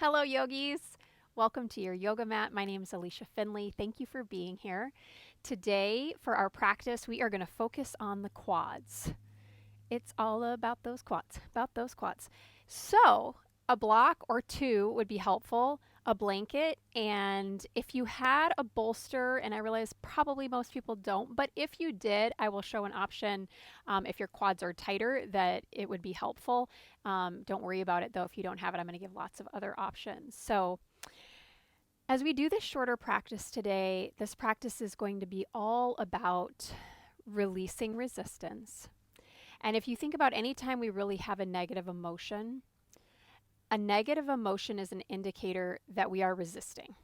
Hello, yogis. Welcome to your yoga mat. My name is Alicia Finley. Thank you for being here. Today, for our practice, we are going to focus on the quads. It's all about those quads. So, a block or two would be helpful, a blanket, and if you had a bolster, and I realize probably most people don't, but if you did, I will show an option if your quads are tighter that it would be helpful. Don't worry about it though if you don't have it. I'm going to give lots of other options. So, as we do this shorter practice today, this practice is going to be all about releasing resistance. And if you think about any time we really have a negative emotion is an indicator that we are resisting,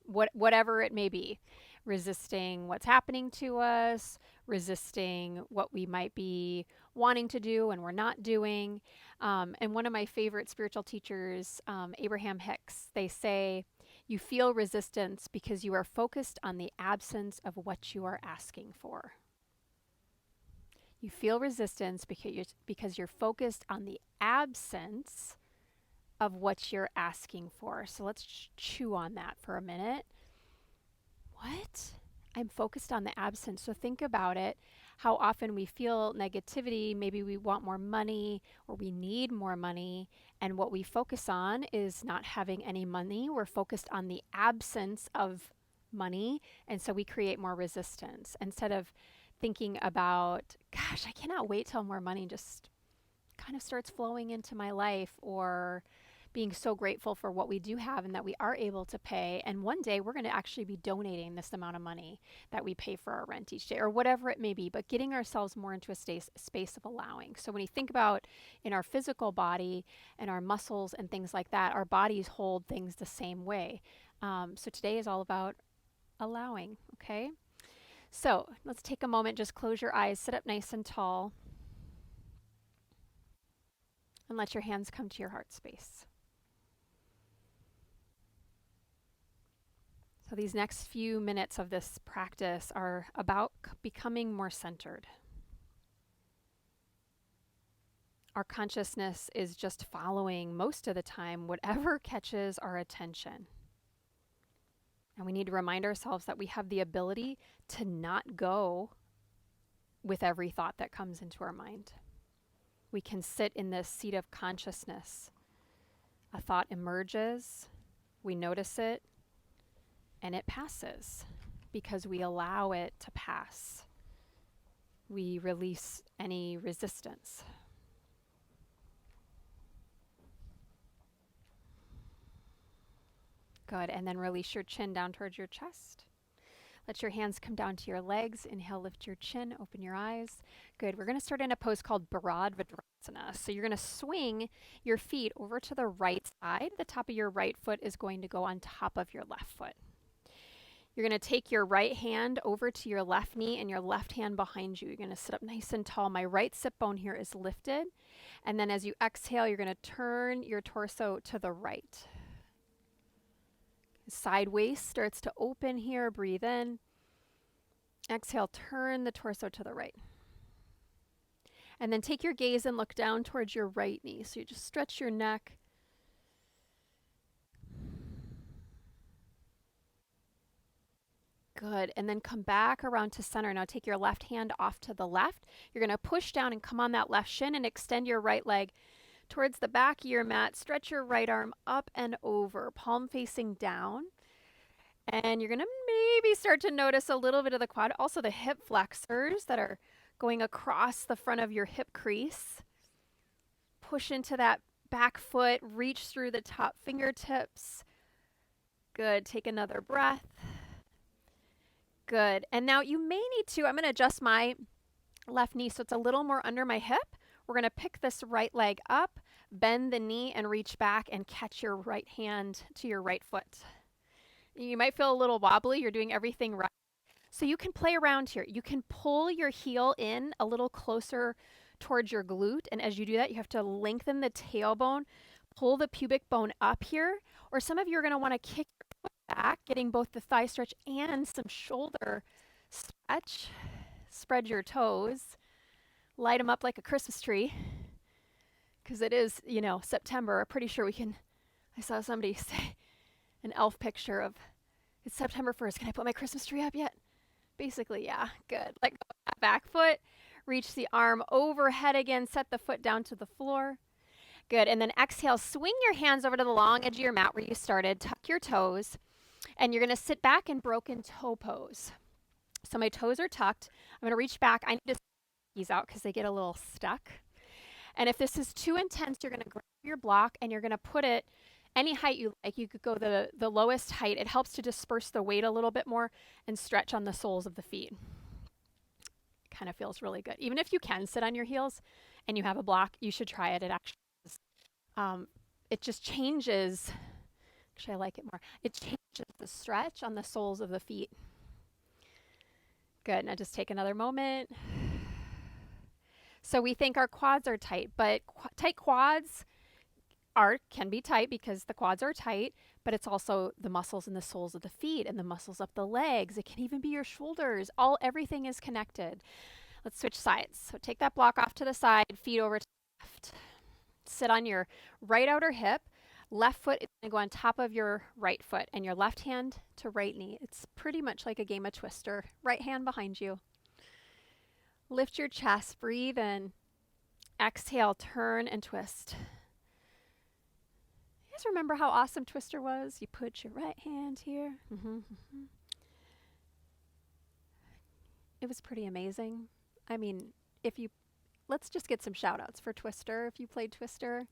whatever it may be. Resisting what's happening to us, resisting what we might be wanting to do and we're not doing. And one of my favorite spiritual teachers, Abraham-Hicks, they say, you feel resistance because you are focused on the absence of what you are asking for. You feel resistance because you're focused on the absence of what you're asking for. So let's chew on that for a minute. What? I'm focused on the absence. So think about it. How often we feel negativity, maybe we want more money or we need more money, and what we focus on is not having any money. We're focused on the absence of money, and so we create more resistance instead of thinking about, gosh, I cannot wait till more money just kind of starts flowing into my life, or being so grateful for what we do have and that we are able to pay. And one day we're going to actually be donating this amount of money that we pay for our rent each day, or whatever it may be, but getting ourselves more into a space of allowing. So when you think about in our physical body and our muscles and things like that, our bodies hold things the same way. So today is all about allowing, okay? So let's take a moment, just close your eyes, sit up nice and tall, and let your hands come to your heart space. So these next few minutes of this practice are about becoming more centered. Our consciousness is just following, most of the time, whatever catches our attention. And we need to remind ourselves that we have the ability to not go with every thought that comes into our mind. We can sit in this seat of consciousness. A thought emerges, we notice it, and it passes because we allow it to pass. We release any resistance. Good. And then release your chin down towards your chest. Let your hands come down to your legs. Inhale, lift your chin, open your eyes. Good. We're going to start in a pose called Vadorasana. So you're going to swing your feet over to the right side. The top of your right foot is going to go on top of your left foot. You're going to take your right hand over to your left knee and your left hand behind you. You're going to sit up nice and tall. My right sit bone here is lifted. And then as you exhale, you're going to turn your torso to the right. Side waist starts to open here. Breathe in. Exhale, turn the torso to the right. And then take your gaze and look down towards your right knee. So you just stretch your neck. Good. And then come back around to center. Now take your left hand off to the left. You're going to push down and come on that left shin and extend your right leg towards the back of your mat. Stretch your right arm up and over, palm facing down. And you're going to maybe start to notice a little bit of the quad, also the hip flexors that are going across the front of your hip crease. Push into that back foot, reach through the top fingertips. Good. Take another breath. Good. And now you may need to, I'm going to adjust my left knee so it's a little more under my hip. We're going to pick this right leg up, bend the knee, and reach back and catch your right hand to your right foot. You might feel a little wobbly. You're doing everything right. So you can play around here. You can pull your heel in a little closer towards your glute. And as you do that, you have to lengthen the tailbone, pull the pubic bone up here. Or some of you are going to want to kick your foot back, getting both the thigh stretch and some shoulder stretch. Spread your toes. Light them up like a Christmas tree. Because it is, September. I'm pretty sure we can, I saw somebody say an elf picture of, it's September 1st. Can I put my Christmas tree up yet? Basically, yeah. Good. Let go of that back foot. Reach the arm overhead again. Set the foot down to the floor. Good. And then exhale. Swing your hands over to the long edge of your mat where you started. Tuck your toes. And you're going to sit back in broken toe pose. So my toes are tucked. I'm going to reach back. I need to these out because they get a little stuck. And if this is too intense, you're going to grab your block and you're going to put it any height you like. You could go the lowest height. It helps to disperse the weight a little bit more and stretch on the soles of the feet. Kind of feels really good. Even if you can sit on your heels and you have a block, you should try it. It actually is, it just changes. Actually, I like it more. It changes the stretch on the soles of the feet. Good. Now just take another moment. So we think our quads are tight, but tight quads can be tight because the quads are tight, but it's also the muscles in the soles of the feet and the muscles up the legs. It can even be your shoulders. Everything is connected. Let's switch sides. So take that block off to the side, feet over to the left. Sit on your right outer hip. Left foot is going to go on top of your right foot and your left hand to right knee. It's pretty much like a game of Twister. Right hand behind you. Lift your chest, breathe in. Exhale, turn and twist. You guys remember how awesome Twister was? You put your right hand here. It was pretty amazing. I mean, let's just get some shout outs for Twister if you played Twister.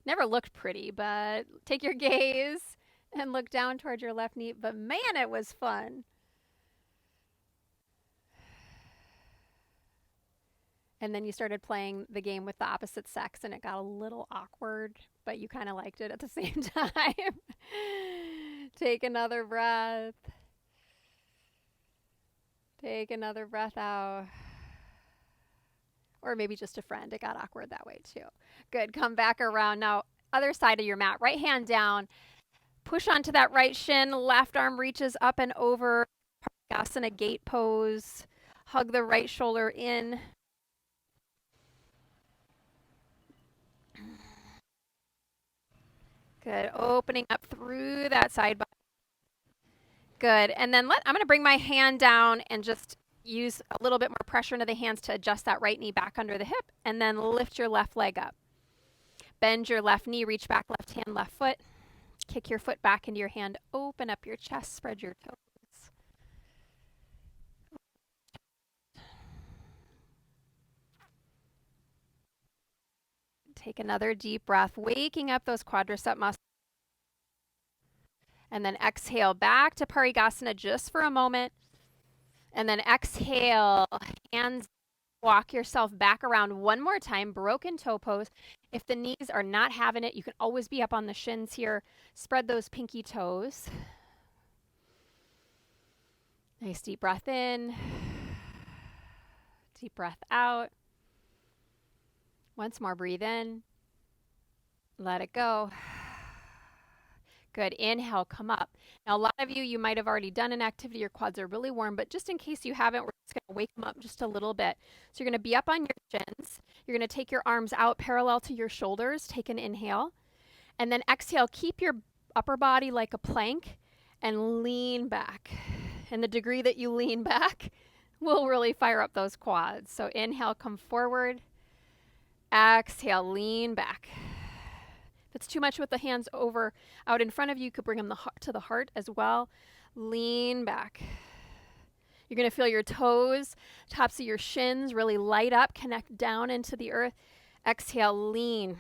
Never looked pretty, but take your gaze and look down toward your left knee. But man, it was fun. And then you started playing the game with the opposite sex and it got a little awkward, but you kind of liked it at the same time. Take another breath. Take another breath out. Or maybe just a friend. It got awkward that way too. Good. Come back around. Now, other side of your mat. Right hand down. Push onto that right shin. Left arm reaches up and over. Vadorasana gate pose. Hug the right shoulder in. Good. Opening up through that side body. Good. And then I'm going to bring my hand down and just use a little bit more pressure into the hands to adjust that right knee back under the hip. And then lift your left leg up. Bend your left knee, reach back, left hand, left foot. Kick your foot back into your hand. Open up your chest, spread your toes. Take another deep breath, waking up those quadricep muscles. And then exhale back to Parigasana just for a moment. And then exhale, hands, walk yourself back around one more time, broken toe pose. If the knees are not having it, you can always be up on the shins here. Spread those pinky toes. Nice deep breath in. Deep breath out. Once more, breathe in. Let it go. Good. Inhale, come up. Now, a lot of you might have already done an activity. Your quads are really warm, but just in case you haven't, we're just going to wake them up just a little bit. So you're going to be up on your shins. You're going to take your arms out parallel to your shoulders. Take an inhale. And then exhale. Keep your upper body like a plank and lean back. And the degree that you lean back will really fire up those quads. So inhale, come forward. Exhale, lean back. If it's too much with the hands out in front of you, you could bring them to the heart as well. Lean back. You're going to feel your toes, tops of your shins really light up, connect down into the earth. Exhale, lean.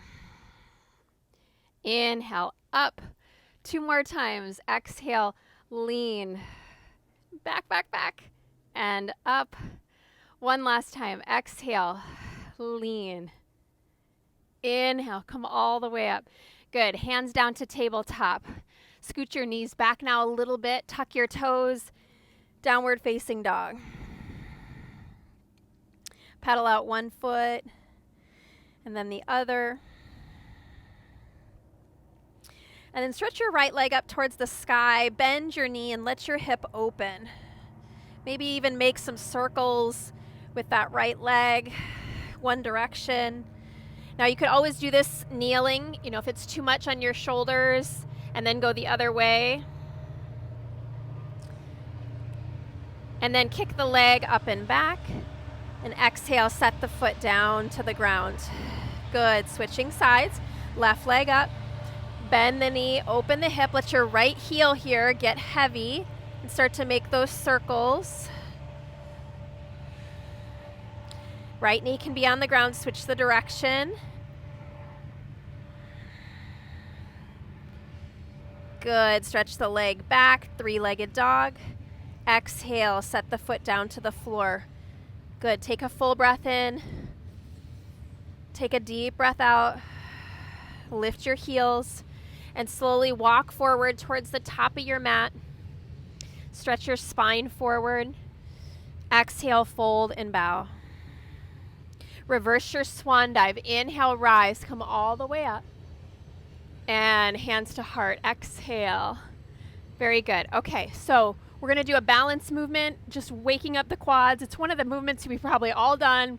Inhale, up. 2 more times. Exhale, lean. Back, back, back. And up. 1 last time. Exhale, lean. Inhale, come all the way up. Good. Hands down to tabletop. Scoot your knees back now a little bit. Tuck your toes. Downward facing dog. Pedal out one foot and then the other. And then stretch your right leg up towards the sky. Bend your knee and let your hip open. Maybe even make some circles with that right leg, one direction. Now you could always do this kneeling, if it's too much on your shoulders, and then go the other way. And then kick the leg up and back. And exhale, set the foot down to the ground. Good. Switching sides. Left leg up. Bend the knee, open the hip. Let your right heel here get heavy and start to make those circles. Right knee can be on the ground. Switch the direction. Good. Stretch the leg back. Three-legged dog. Exhale. Set the foot down to the floor. Good. Take a full breath in. Take a deep breath out. Lift your heels and slowly walk forward towards the top of your mat. Stretch your spine forward. Exhale, fold and bow. Reverse your swan dive. Inhale, rise. Come all the way up. And hands to heart. Exhale. Very good. Okay, so we're going to do a balance movement, just waking up the quads. It's one of the movements we've probably all done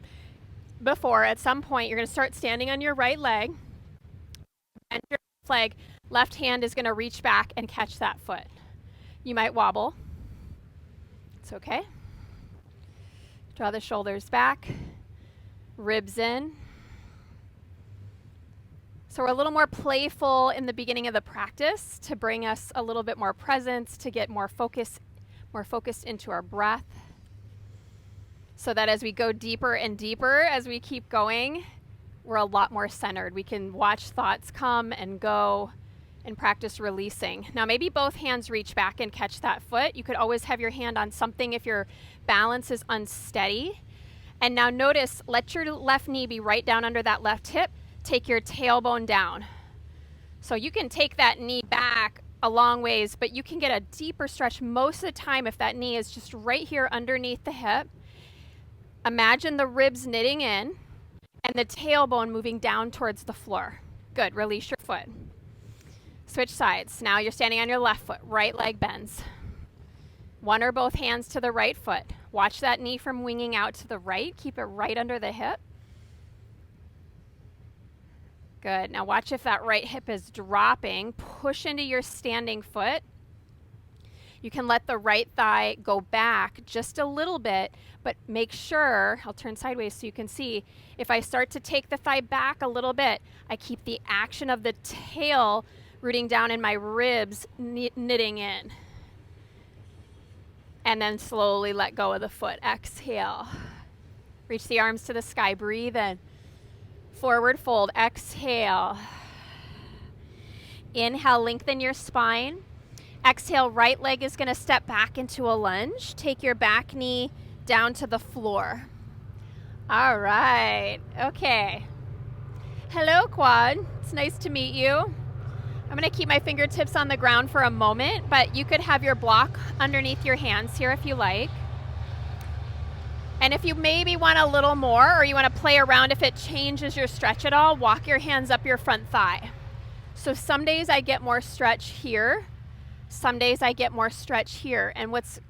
before. At some point, you're going to start standing on your right leg. And your left leg, left hand is going to reach back and catch that foot. You might wobble. It's okay. Draw the shoulders back. Ribs in. So we're a little more playful in the beginning of the practice to bring us a little bit more presence, to get more focused into our breath. So that as we go deeper and deeper, as we keep going, we're a lot more centered. We can watch thoughts come and go and practice releasing. Now maybe both hands reach back and catch that foot. You could always have your hand on something if your balance is unsteady. And now notice, let your left knee be right down under that left hip. Take your tailbone down. So you can take that knee back a long ways, but you can get a deeper stretch most of the time if that knee is just right here underneath the hip. Imagine the ribs knitting in and the tailbone moving down towards the floor. Good. Release your foot. Switch sides. Now you're standing on your left foot. Right leg bends. One or both hands to the right foot. Watch that knee from winging out to the right. Keep it right under the hip. Good. Now watch if that right hip is dropping. Push into your standing foot. You can let the right thigh go back just a little bit, but make sure, I'll turn sideways so you can see, if I start to take the thigh back a little bit, I keep the action of the tail rooting down in my ribs, knitting in. And then slowly let go of the foot. Exhale. Reach the arms to the sky. Breathe in. Forward fold. Exhale. Inhale, lengthen your spine. Exhale, right leg is going to step back into a lunge. Take your back knee down to the floor. All right. Okay. Hello, quad. It's nice to meet you. I'm going to keep my fingertips on the ground for a moment, but you could have your block underneath your hands here if you like. And if you maybe want a little more, or you want to play around if it changes your stretch at all, walk your hands up your front thigh. So some days I get more stretch here. Some days I get more stretch here. And what's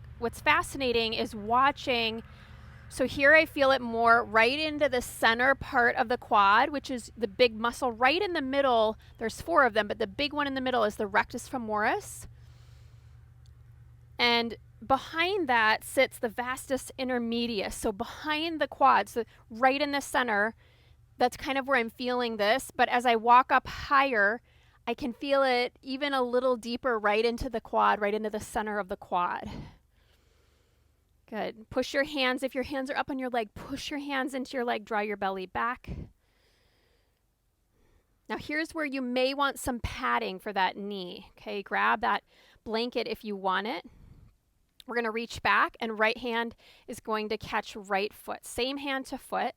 fascinating is watching. So here I feel it more right into the center part of the quad, which is the big muscle right in the middle. There's 4 of them, but the big one in the middle is the rectus femoris. And behind that sits the vastus intermedius. So behind the quads, so right in the center, that's kind of where I'm feeling this. But as I walk up higher, I can feel it even a little deeper right into the quad, right into the center of the quad. Good. Push your hands. If your hands are up on your leg, push your hands into your leg. Draw your belly back. Now here's where you may want some padding for that knee. Okay, grab that blanket if you want it. We're going to reach back, and right hand is going to catch right foot. Same hand to foot.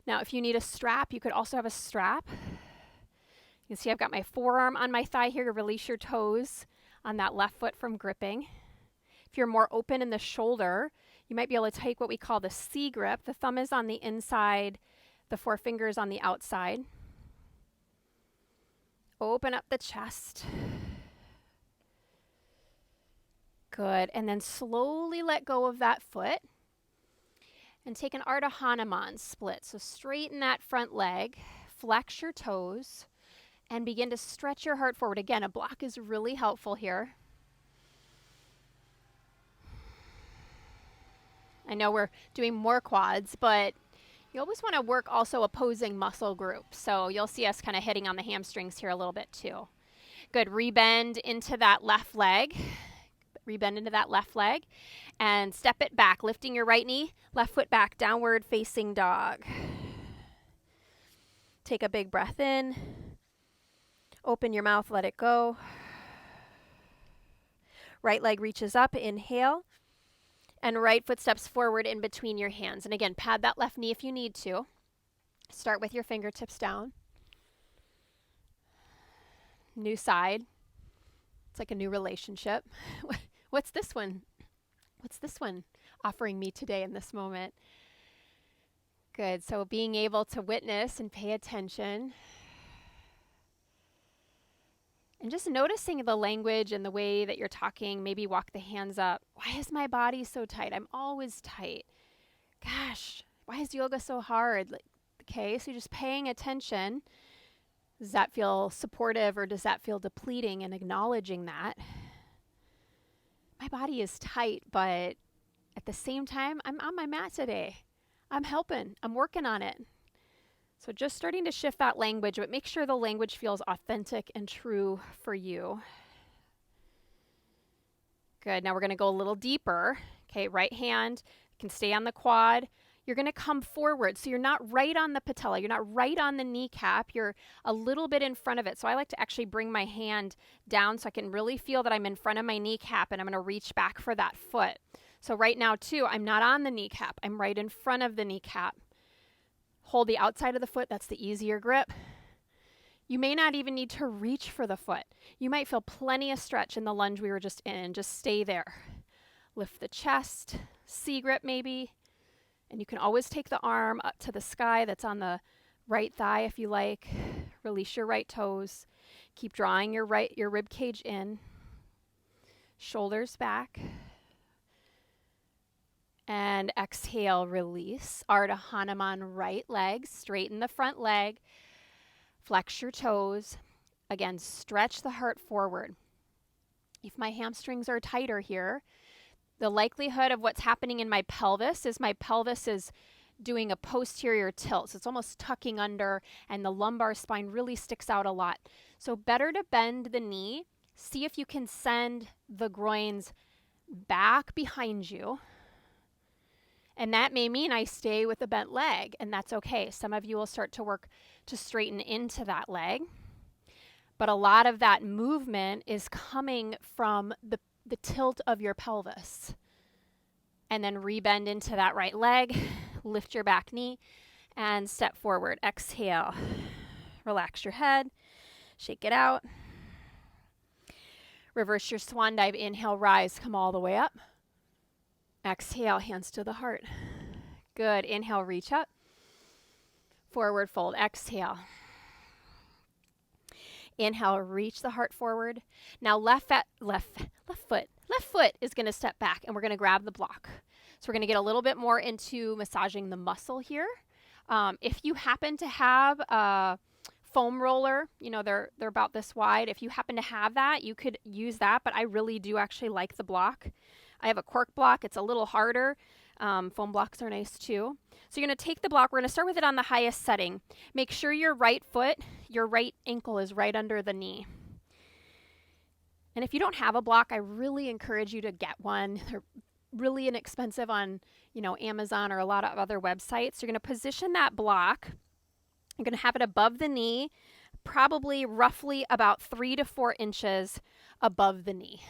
Now if you need a strap, you could also have a strap. You can see I've got my forearm on my thigh here to release your toes on that left foot from gripping. If you're more open in the shoulder, you might be able to take what we call the C grip. The thumb is on the inside, the 4 fingers on the outside. Open up the chest. Good. And then slowly let go of that foot and take an Ardha Hanuman split. So straighten that front leg. flex your toes and begin to stretch your heart forward. Again, a block is really helpful here. I know we're doing more quads, but you always want to work also opposing muscle groups. So you'll see us kind of hitting on the hamstrings here a little bit too. Good, rebend into that left leg. Rebend into that left leg and step it back, lifting your right knee, left foot back, downward facing dog. Take a big breath in. Open your mouth, let it go. Right leg reaches up, inhale. And right foot steps forward in between your hands. And again, pad that left knee if you need to. Start with your fingertips down. New side. It's like a new relationship. What's this one? What's this one offering me today in this moment? Good. So being able to witness and pay attention. And just noticing the language and the way that you're talking, maybe walk the hands up. Why is my body so tight? I'm always tight. Gosh, why is yoga so hard? Okay, so just paying attention. Does that feel supportive or does that feel depleting? And acknowledging that. My body is tight, but at the same time, I'm on my mat today. I'm helping. I'm working on it. So just starting to shift that language, but make sure the language feels authentic and true for you. Good. Now we're going to go a little deeper. Okay, right hand can stay on the quad. You're going to come forward. So you're not right on the patella. You're not right on the kneecap. You're a little bit in front of it. So I like to actually bring my hand down so I can really feel that I'm in front of my kneecap and I'm going to reach back for that foot. So right now too, I'm not on the kneecap. I'm right in front of the kneecap. Hold the outside of the foot. That's the easier grip. You may not even need to reach for the foot. You might feel plenty of stretch in the lunge we were just in. Just stay there. Lift the chest, C grip maybe. And you can always take the arm up to the sky that's on the right thigh if you like. Release your right toes. Keep drawing your rib cage in. Shoulders back. And exhale, release. Ardha Hanuman, right leg. Straighten the front leg. Flex your toes. Again, stretch the heart forward. If my hamstrings are tighter here, the likelihood of what's happening in my pelvis is doing a posterior tilt. So it's almost tucking under and the lumbar spine really sticks out a lot. So better to bend the knee. See if you can send the groins back behind you. And that may mean I stay with a bent leg, and that's okay. Some of you will start to work to straighten into that leg. But a lot of that movement is coming from the tilt of your pelvis. And then rebend into that right leg, lift your back knee, and step forward. Exhale. Relax your head, shake it out. Reverse your swan dive. Inhale, rise, come all the way up. Exhale, hands to the heart. Good. Inhale, reach up. Forward fold. Exhale. Inhale, reach the heart forward. Now left foot is going to step back and we're going to grab the block. So we're going to get a little bit more into massaging the muscle here. If you happen to have a foam roller, they're about this wide. If you happen to have that, you could use that, but I really do actually like the block. I have a cork block. It's a little harder. Foam blocks are nice too. So you're going to take the block. We're going to start with it on the highest setting. Make sure your right ankle is right under the knee. And if you don't have a block, I really encourage you to get one. They're really inexpensive on, Amazon or a lot of other websites. You're going to position that block. You're going to have it above the knee, probably roughly about 3 to 4 inches above the knee.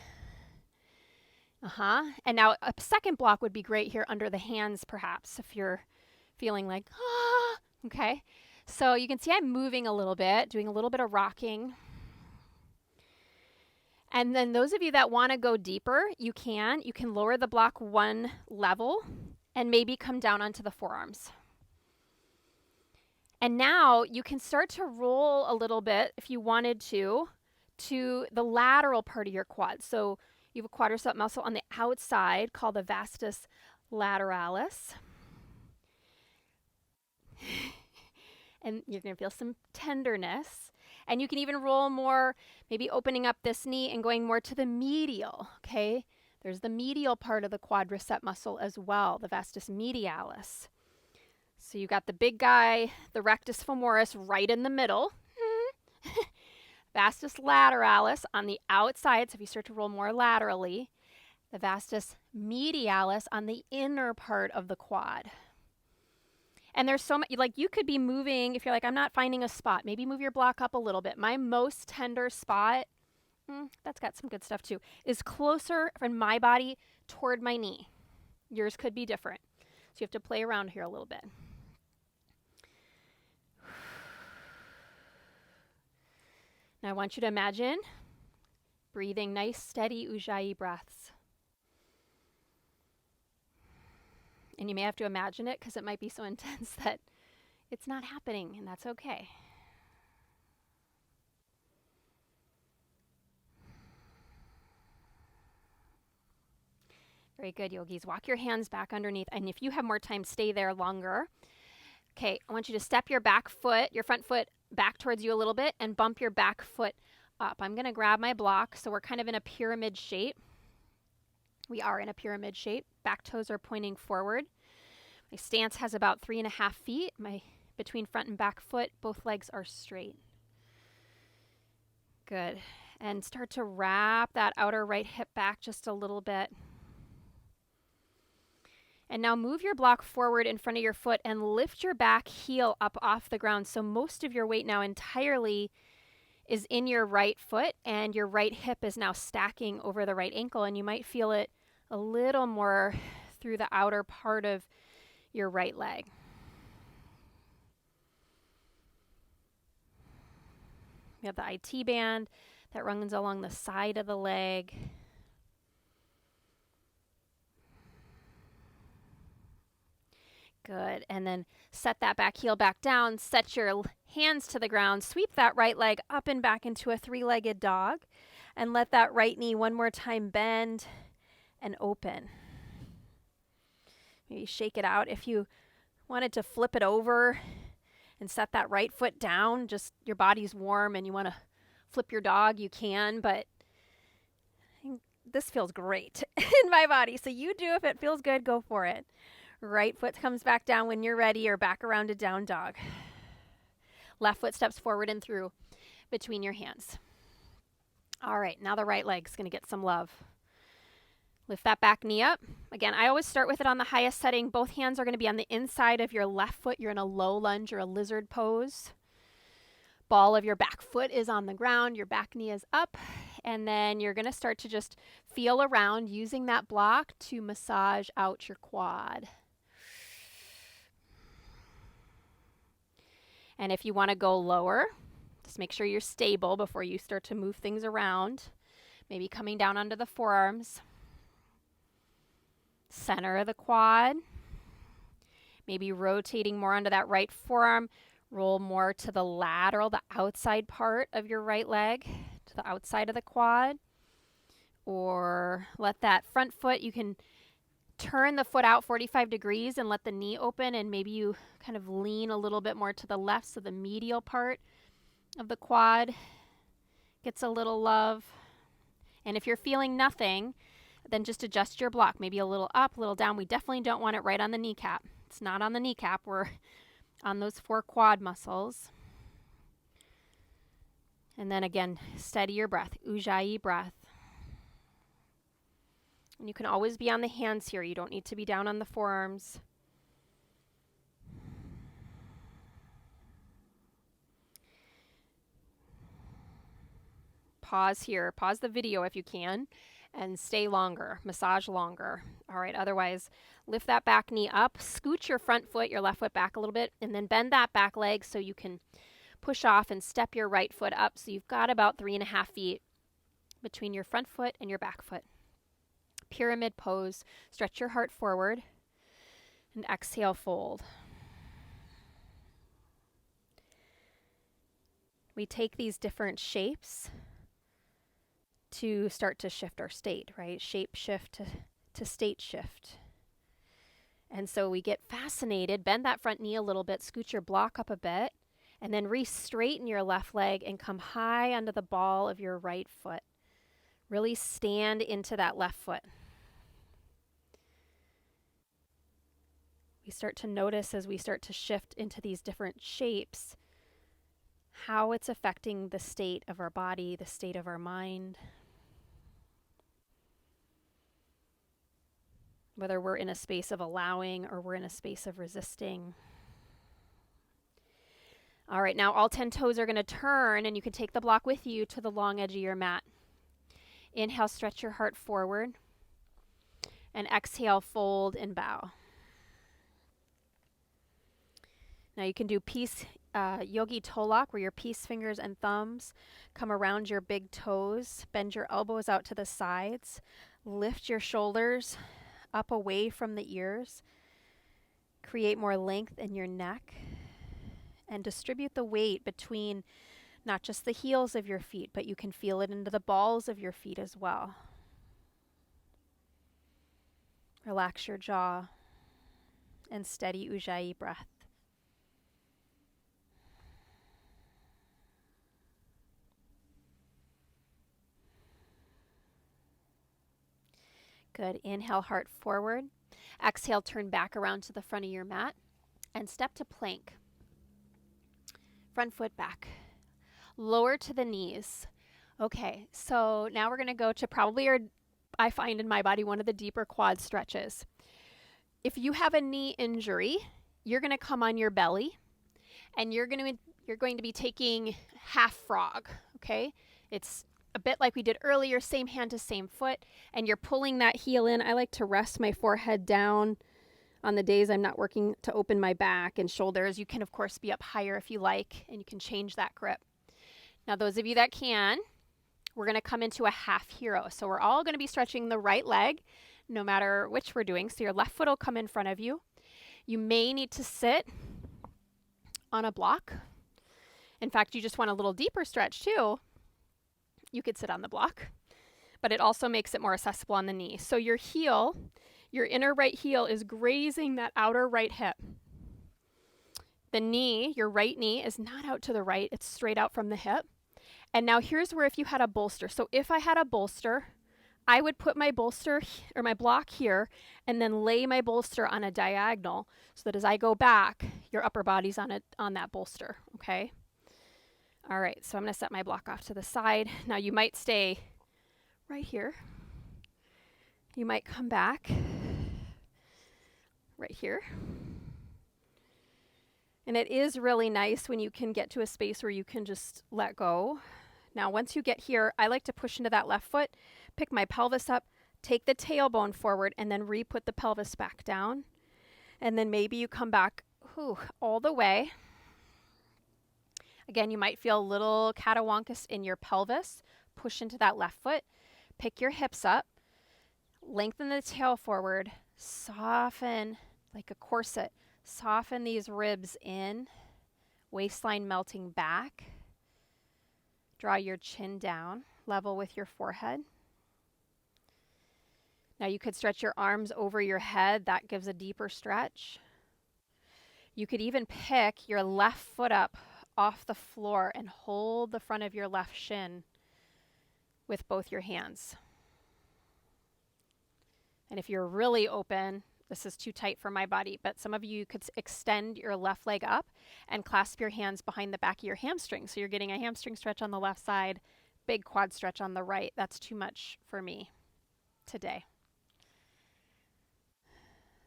And now a second block would be great here under the hands, perhaps, if you're feeling like, okay. So you can see I'm moving a little bit, doing a little bit of rocking. And then those of you that want to go deeper, you can lower the block one level and maybe come down onto the forearms. And now you can start to roll a little bit, if you wanted to the lateral part of your quad. So you have a quadricep muscle on the outside called the vastus lateralis. and you're going to feel some tenderness. And you can even roll more, maybe opening up this knee and going more to the medial, okay? There's the medial part of the quadricep muscle as well, the vastus medialis. So you got the big guy, the rectus femoris, right in the middle. Vastus lateralis on the outside, so if you start to roll more laterally, the vastus medialis on the inner part of the quad. And there's so much, like you could be moving, if you're like, I'm not finding a spot, maybe move your block up a little bit. My most tender spot, that's got some good stuff too, is closer from my body toward my knee. Yours could be different. So you have to play around here a little bit. Now I want you to imagine breathing nice, steady Ujjayi breaths. And you may have to imagine it because it might be so intense that it's not happening, and that's okay. Very good, yogis. Walk your hands back underneath, and if you have more time, stay there longer. Okay, I want you to step your back foot, your front foot back towards you a little bit and bump your back foot up. I'm going to grab my block, so we're kind of in a pyramid shape. We are in a pyramid shape. Back toes are pointing forward. My stance has about 3.5 feet. Between front and back foot, both legs are straight. Good. And start to wrap that outer right hip back just a little bit. And now move your block forward in front of your foot and lift your back heel up off the ground. So most of your weight now entirely is in your right foot, and your right hip is now stacking over the right ankle, and you might feel it a little more through the outer part of your right leg. We have the IT band that runs along the side of the leg. Good. And then set that back heel back down. Set your hands to the ground. Sweep that right leg up and back into a three-legged dog. And let that right knee one more time bend and open. Maybe shake it out. If you wanted to flip it over and set that right foot down, just your body's warm and you want to flip your dog, you can. But this feels great in my body. So you do. If it feels good, go for it. Right foot comes back down when you're ready, or back around to down dog. Left foot steps forward and through between your hands. All right, now the right leg's going to get some love. Lift that back knee up. Again, I always start with it on the highest setting. Both hands are going to be on the inside of your left foot. You're in a low lunge or a lizard pose. Ball of your back foot is on the ground. Your back knee is up. And then you're going to start to just feel around using that block to massage out your quad. And if you want to go lower, just make sure you're stable before you start to move things around. Maybe coming down onto the forearms. Center of the quad. Maybe rotating more onto that right forearm. Roll more to the lateral, the outside part of your right leg, to the outside of the quad. Or let that front foot, you can turn the foot out 45 degrees and let the knee open, and maybe you kind of lean a little bit more to the left so the medial part of the quad gets a little love. And if you're feeling nothing, then just adjust your block, maybe a little up, a little down. We definitely don't want it right on the kneecap. It's not on the kneecap. We're on those 4 quad muscles. And then again, steady your breath, Ujjayi breath. And you can always be on the hands here. You don't need to be down on the forearms. Pause here. Pause the video if you can, and stay longer. Massage longer. All right, otherwise, lift that back knee up. Scoot your front foot, your left foot back a little bit, and then bend that back leg so you can push off and step your right foot up. So you've got about 3.5 feet between your front foot and your back foot. Pyramid pose. Stretch your heart forward and exhale, fold. We take these different shapes to start to shift our state, right? Shape shift to state shift. And so we get fascinated. Bend that front knee a little bit. Scoot your block up a bit. And then re-straighten your left leg and come high onto the ball of your right foot. Really stand into that left foot. We start to notice as we start to shift into these different shapes how it's affecting the state of our body, the state of our mind. Whether we're in a space of allowing or we're in a space of resisting. All right, now all 10 toes are going to turn, and you can take the block with you to the long edge of your mat. Inhale, stretch your heart forward. And exhale, fold and bow. Now you can do Yogi Toe Lock, where your peace fingers and thumbs come around your big toes. Bend your elbows out to the sides. Lift your shoulders up away from the ears. Create more length in your neck. And distribute the weight between not just the heels of your feet, but you can feel it into the balls of your feet as well. Relax your jaw and steady Ujjayi breath. Good. Inhale, heart forward. Exhale, turn back around to the front of your mat and step to plank. Front foot back. Lower to the knees. Okay, so now we're going to go to probably, I find in my body, one of the deeper quad stretches. If you have a knee injury, you're going to come on your belly and you're going to be taking half frog, okay? It's a bit like we did earlier, same hand to same foot, and you're pulling that heel in. I like to rest my forehead down on the days I'm not working to open my back and shoulders. You can, of course, be up higher if you like, and you can change that grip. Now, those of you that can, we're going to come into a half hero. So we're all going to be stretching the right leg, no matter which we're doing. So your left foot will come in front of you. You may need to sit on a block. In fact, you just want a little deeper stretch too. You could sit on the block, but it also makes it more accessible on the knee. So your heel, your inner right heel is grazing that outer right hip. The knee, your right knee, is not out to the right. It's straight out from the hip. And now here's where if you had a bolster. So if I had a bolster, I would put my bolster or my block here and then lay my bolster on a diagonal so that as I go back, your upper body's on that bolster, okay? All right, so I'm going to set my block off to the side. Now you might stay right here. You might come back right here. And it is really nice when you can get to a space where you can just let go. Now, once you get here, I like to push into that left foot, pick my pelvis up, take the tailbone forward, and then re-put the pelvis back down. And then maybe you come back all the way. Again, you might feel a little catawampas in your pelvis. Push into that left foot. Pick your hips up. Lengthen the tail forward. Soften like a corset. Soften these ribs in. Waistline melting back. Draw your chin down, level with your forehead. Now you could stretch your arms over your head. That gives a deeper stretch. You could even pick your left foot up off the floor and hold the front of your left shin with both your hands. And if you're really open, this is too tight for my body, but some of you could extend your left leg up and clasp your hands behind the back of your hamstring. So you're getting a hamstring stretch on the left side, big quad stretch on the right. That's too much for me today.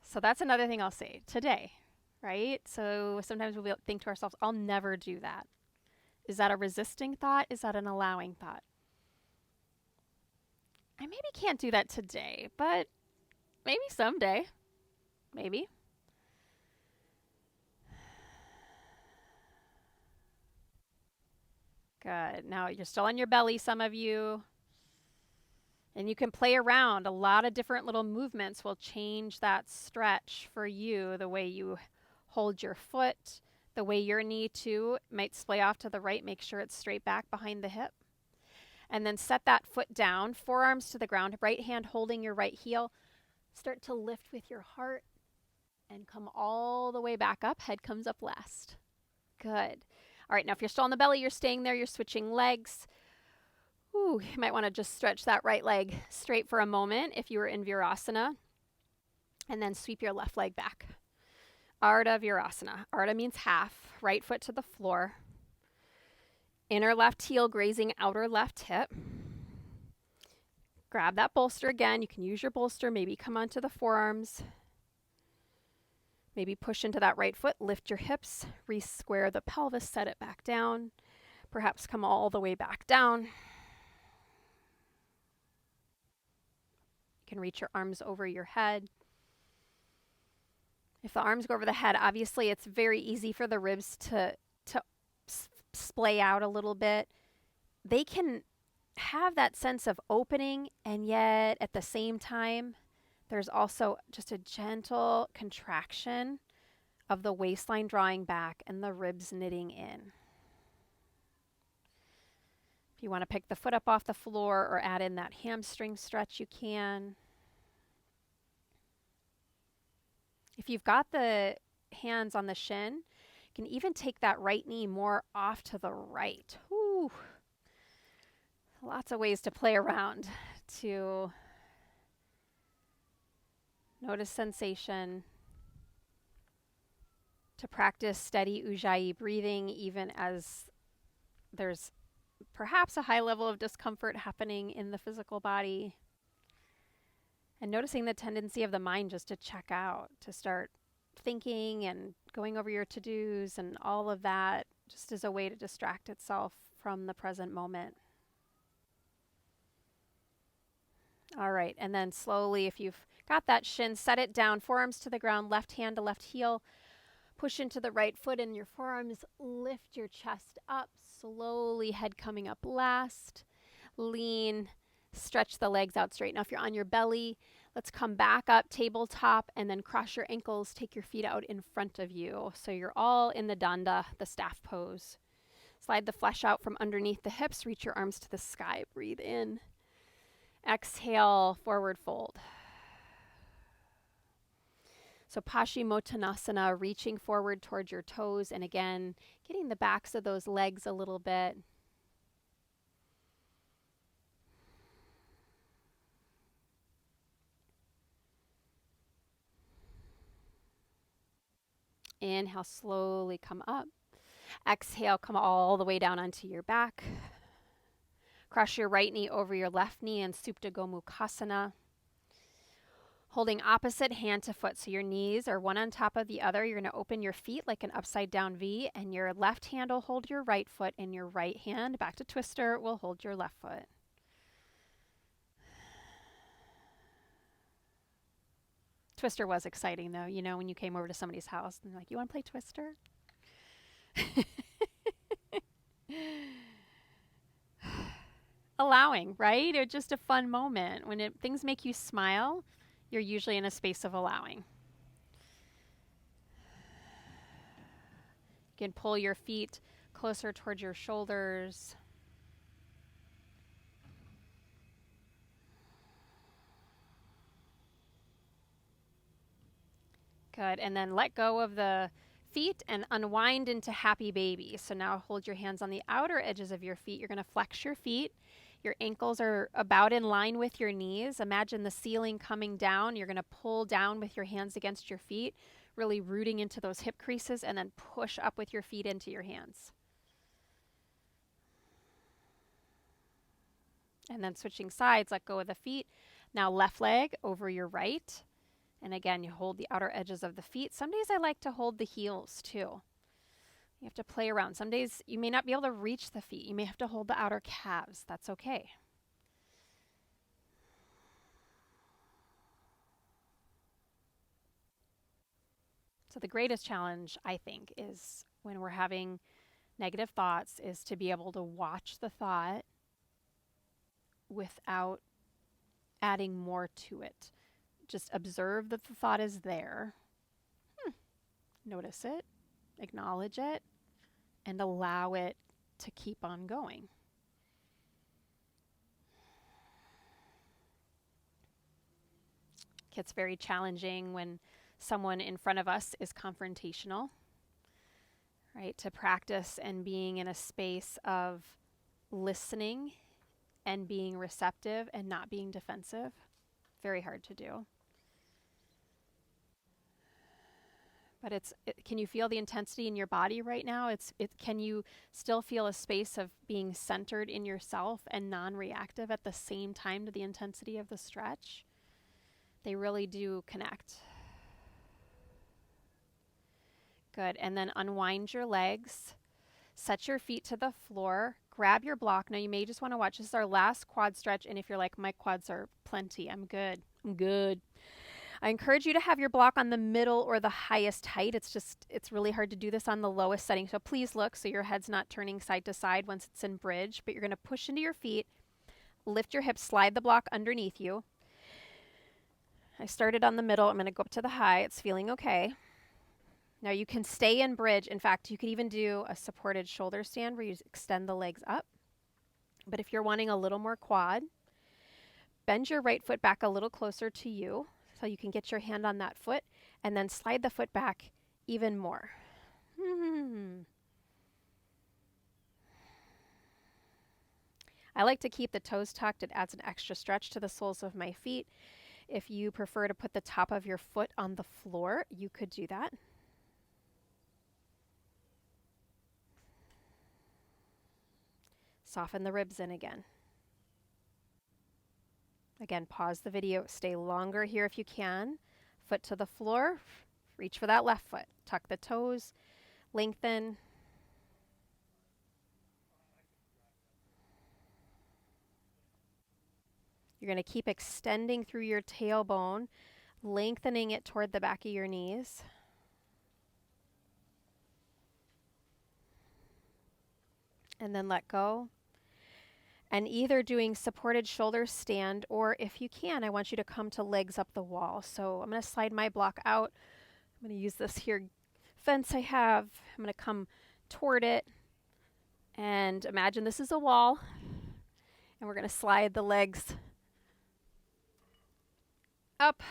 So that's another thing I'll say today, right? So sometimes we'll think to ourselves, I'll never do that. Is that a resisting thought? Is that an allowing thought? I maybe can't do that today, but maybe someday. Maybe. Good. Now you're still on your belly, some of you. And you can play around. A lot of different little movements will change that stretch for you. The way you hold your foot, the way your knee too might splay off to the right. Make sure it's straight back behind the hip. And then set that foot down, forearms to the ground, right hand holding your right heel. Start to lift with your heart. And come all the way back up. Head comes up last. Good. All right, now if you're still on the belly, you're staying there, you're switching legs. Ooh, you might want to just stretch that right leg straight for a moment if you were in Virasana, and then sweep your left leg back. Ardha Virasana. Ardha means half, right foot to the floor. Inner left heel grazing outer left hip. Grab that bolster again. You can use your bolster, maybe come onto the forearms. Maybe push into that right foot, lift your hips, re-square the pelvis, set it back down. Perhaps come all the way back down. You can reach your arms over your head. If the arms go over the head, obviously it's very easy for the ribs to splay out a little bit. They can have that sense of opening, and yet at the same time, there's also just a gentle contraction of the waistline drawing back and the ribs knitting in. If you want to pick the foot up off the floor or add in that hamstring stretch, you can. If you've got the hands on the shin, you can even take that right knee more off to the right. Whew. Lots of ways to play around to notice sensation, to practice steady Ujjayi breathing even as there's perhaps a high level of discomfort happening in the physical body. And noticing the tendency of the mind just to check out, to start thinking and going over your to-dos and all of that, just as a way to distract itself from the present moment. All right, and then slowly, if you've got that shin, set it down, forearms to the ground, left hand to left heel. Push into the right foot and your forearms, lift your chest up, slowly head coming up last. Lean, stretch the legs out straight. Now if you're on your belly, let's come back up, tabletop, and then cross your ankles, take your feet out in front of you. So you're all in the danda, the staff pose. Slide the flesh out from underneath the hips, reach your arms to the sky, breathe in. Exhale, forward fold. So Paschimottanasana, reaching forward towards your toes, and again, getting the backs of those legs a little bit. Inhale, slowly come up. Exhale, come all the way down onto your back. Cross your right knee over your left knee in Supta Gomukhasana. Holding opposite hand to foot, so your knees are one on top of the other. You're going to open your feet like an upside down V, and your left hand will hold your right foot, and your right hand, back to twister, will hold your left foot. Twister was exciting though, you know, when you came over to somebody's house and they're like, you want to play Twister? Allowing, right? It's just a fun moment. When things make you smile, you're usually in a space of allowing. You can pull your feet closer towards your shoulders. Good. And then let go of the feet and unwind into happy baby. So now hold your hands on the outer edges of your feet. You're going to flex your feet. Your ankles are about in line with your knees. Imagine the ceiling coming down. You're going to pull down with your hands against your feet, really rooting into those hip creases, and then push up with your feet into your hands. And then switching sides, let go of the feet. Now left leg over your right. And again, you hold the outer edges of the feet. Some days I like to hold the heels too. You have to play around. Some days you may not be able to reach the feet. You may have to hold the outer calves. That's okay. So the greatest challenge, I think, is when we're having negative thoughts, is to be able to watch the thought without adding more to it. Just observe that the thought is there. Notice it, acknowledge it, and allow it to keep on going. It gets very challenging when someone in front of us is confrontational, right? To practice and being in a space of listening and being receptive and not being defensive. Very hard to do. But can you feel the intensity in your body right now? Can you still feel a space of being centered in yourself and non-reactive at the same time to the intensity of the stretch? They really do connect. Good. And then unwind your legs. Set your feet to the floor. Grab your block. Now you may just want to watch. This is our last quad stretch. And if you're like, my quads are plenty, I'm good. I encourage you to have your block on the middle or the highest height. It's really hard to do this on the lowest setting. So please look so your head's not turning side to side once it's in bridge. But you're going to push into your feet. Lift your hips. Slide the block underneath you. I started on the middle. I'm going to go up to the high. It's feeling okay. Now you can stay in bridge. In fact, you could even do a supported shoulder stand where you extend the legs up. But if you're wanting a little more quad, bend your right foot back a little closer to you so you can get your hand on that foot and then slide the foot back even more. I like to keep the toes tucked. It adds an extra stretch to the soles of my feet. If you prefer to put the top of your foot on the floor, you could do that. Soften the ribs in again. Again, pause the video. Stay longer here if you can. Foot to the floor. Reach for that left foot. Tuck the toes. Lengthen. You're going to keep extending through your tailbone, lengthening it toward the back of your knees. And then let go. And either doing supported shoulder stand, or if you can, I want you to come to legs up the wall. So I'm going to slide my block out. I'm going to use this here fence I have. I'm going to come toward it. And imagine this is a wall. And we're going to slide the legs up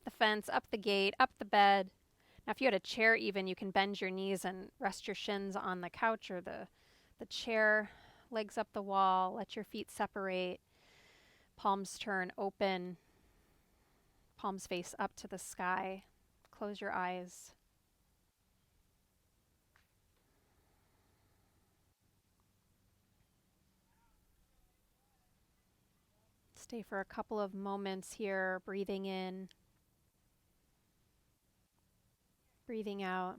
the fence, up the gate, up the bed. Now, if you had a chair even, you can bend your knees and rest your shins on the couch or the chair. Legs up the wall, let your feet separate, palms turn open, palms face up to the sky. Close your eyes. Stay for a couple of moments here, breathing in, breathing out.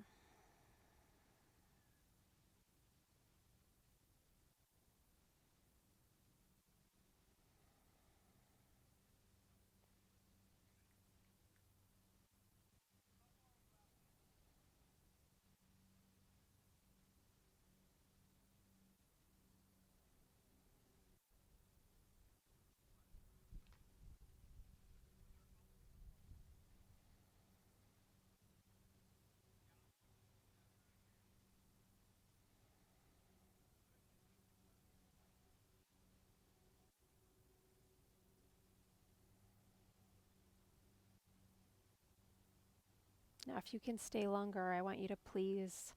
Now, if you can stay longer, I want you to please,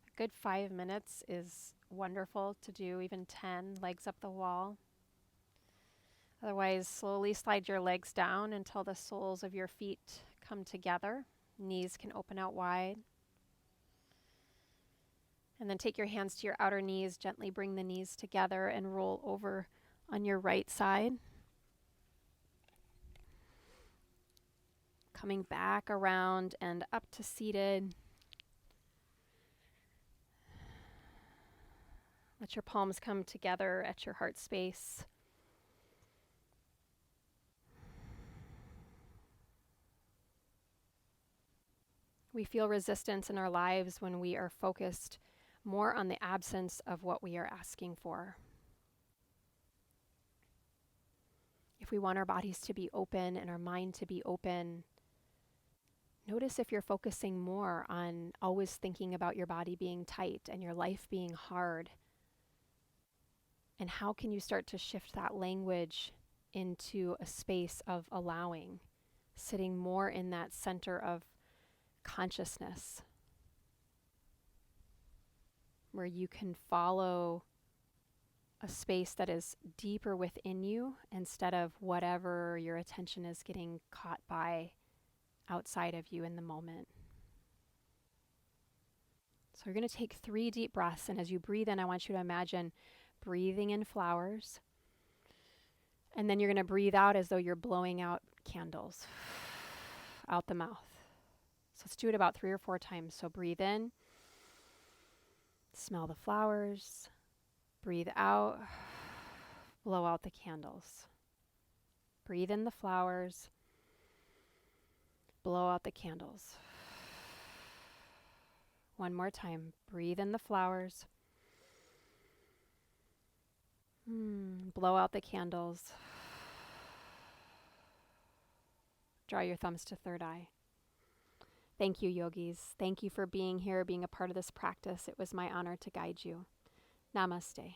a good 5 minutes is wonderful to do, even 10, legs up the wall. Otherwise, slowly slide your legs down until the soles of your feet come together. Knees can open out wide. And then take your hands to your outer knees, gently bring the knees together and roll over on your right side. Coming back around and up to seated. Let your palms come together at your heart space. We feel resistance in our lives when we are focused more on the absence of what we are asking for. If we want our bodies to be open and our mind to be open, notice if you're focusing more on always thinking about your body being tight and your life being hard. And how can you start to shift that language into a space of allowing, sitting more in that center of consciousness. where you can follow a space that is deeper within you instead of whatever your attention is getting caught by outside of you in the moment. So you're going to take 3 deep breaths, and as you breathe in, I want you to imagine breathing in flowers, and then you're going to breathe out as though you're blowing out candles out the mouth. So let's do it about 3 or 4 times. So breathe in, smell the flowers, breathe out, blow out the candles. Breathe in the flowers, blow out the candles. One more time. Breathe in the flowers. Blow out the candles. Draw your thumbs to third eye. Thank you, yogis. Thank you for being here, being a part of this practice. It was my honor to guide you. Namaste.